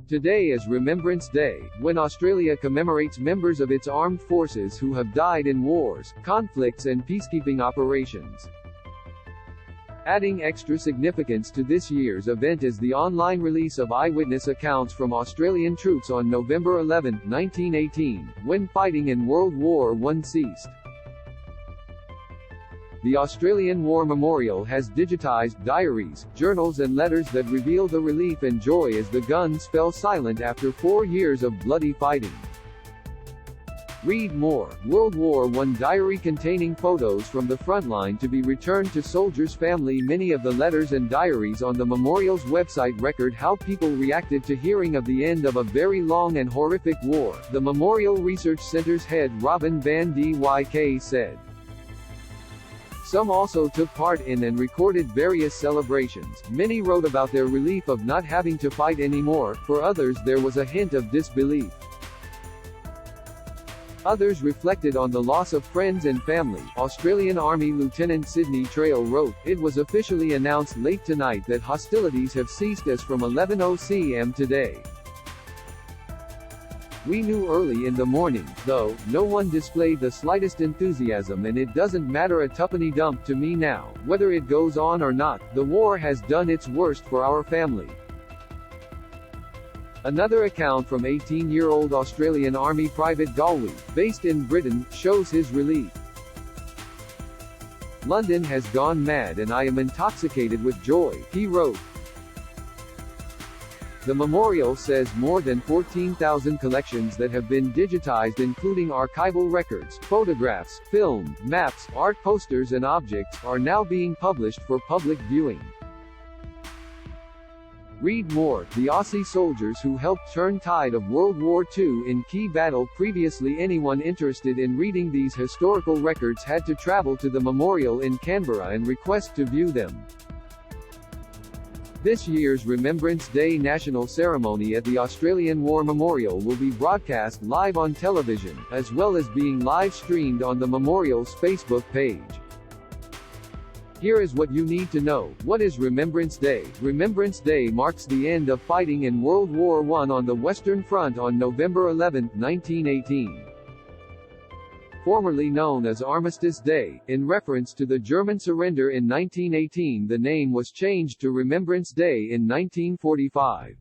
Today is Remembrance Day, when Australia commemorates members of its armed forces who have died in wars, conflicts and peacekeeping operations. Adding extra significance to this year's event is the online release of eyewitness accounts from Australian troops on November 11, 1918, when fighting in World War I ceased. The Australian War Memorial has digitised diaries, journals and letters that reveal the relief and joy as the guns fell silent after 4 years of bloody fighting. Read more. World War I diary containing photos from the front line to be returned to soldiers' family. Many of the letters and diaries on the memorial's website record how people reacted to hearing of the end of a very long and horrific war, the Memorial Research Centre's head Robin van Dyk said. Some also took part in and recorded various celebrations. Many wrote about their relief of not having to fight anymore. For others there was a hint of disbelief. Others reflected on the loss of friends and family. Australian Army Lieutenant Sydney Trail wrote, "It was officially announced late tonight that hostilities have ceased as from 11:00 cm today. We knew early in the morning, though, no one displayed the slightest enthusiasm and it doesn't matter a tuppenny dump to me now, whether it goes on or not, the war has done its worst for our family." Another account from 18-year-old Australian Army Private Galway, based in Britain, shows his relief. "London has gone mad and I am intoxicated with joy," he wrote. The memorial says more than 14,000 collections that have been digitized including archival records, photographs, film, maps, art posters and objects, are now being published for public viewing. Read more. The Aussie soldiers who helped turn tide of World War II in key battle. Previously anyone interested in reading these historical records had to travel to the memorial in Canberra and request to view them. This year's Remembrance Day national ceremony at the Australian War Memorial will be broadcast live on television, as well as being live-streamed on the memorial's Facebook page. Here is what you need to know. What is Remembrance Day? Remembrance Day marks the end of fighting in World War I on the Western Front on November 11, 1918. Formerly known as Armistice Day, in reference to the German surrender in 1918, the name was changed to Remembrance Day in 1945.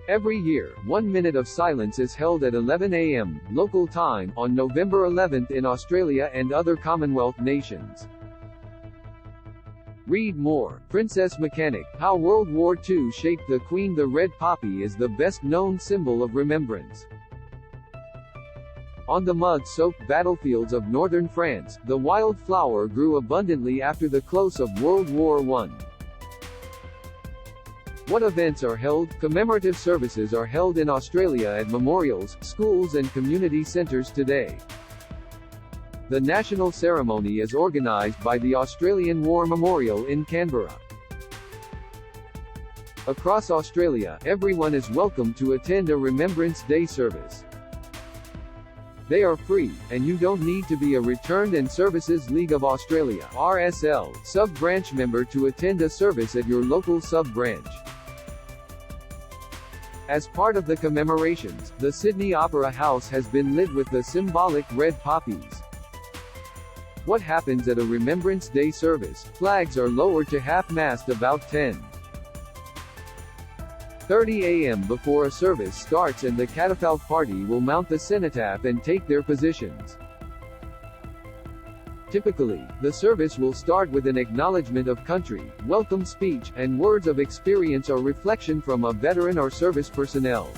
Every year, 1 minute of silence is held at 11 a.m. local time on November 11 in Australia and other Commonwealth nations. Read more. Princess Mechanic, How World War II Shaped the Queen. The red poppy is the best-known symbol of remembrance. On the mud-soaked battlefields of northern France, the wild flower grew abundantly after the close of World War I. What events are held? Commemorative services are held in Australia at memorials, schools and community centres today. The national ceremony is organised by the Australian War Memorial in Canberra. Across Australia, everyone is welcome to attend a Remembrance Day service. They are free, and you don't need to be a Returned and Services League of Australia (RSL) sub-branch member to attend a service at your local sub-branch. As part of the commemorations, the Sydney Opera House has been lit with the symbolic red poppies. What happens at a Remembrance Day service? Flags are lowered to half-mast about 10:30 a.m. before a service starts and the catafalque party will mount the cenotaph and take their positions. Typically, the service will start with an acknowledgement of country, welcome speech, and words of experience or reflection from a veteran or service personnel.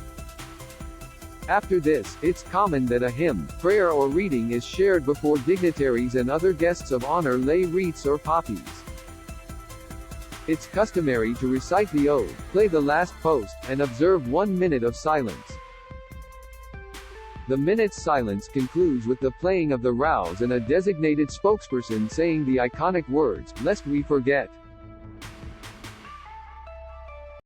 After this, it's common that a hymn, prayer or reading is shared before dignitaries and other guests of honor lay wreaths or poppies. It's customary to recite the ode, play the last post, and observe 1 minute of silence. The minute's silence concludes with the playing of the rouse and a designated spokesperson saying the iconic words, "Lest we forget."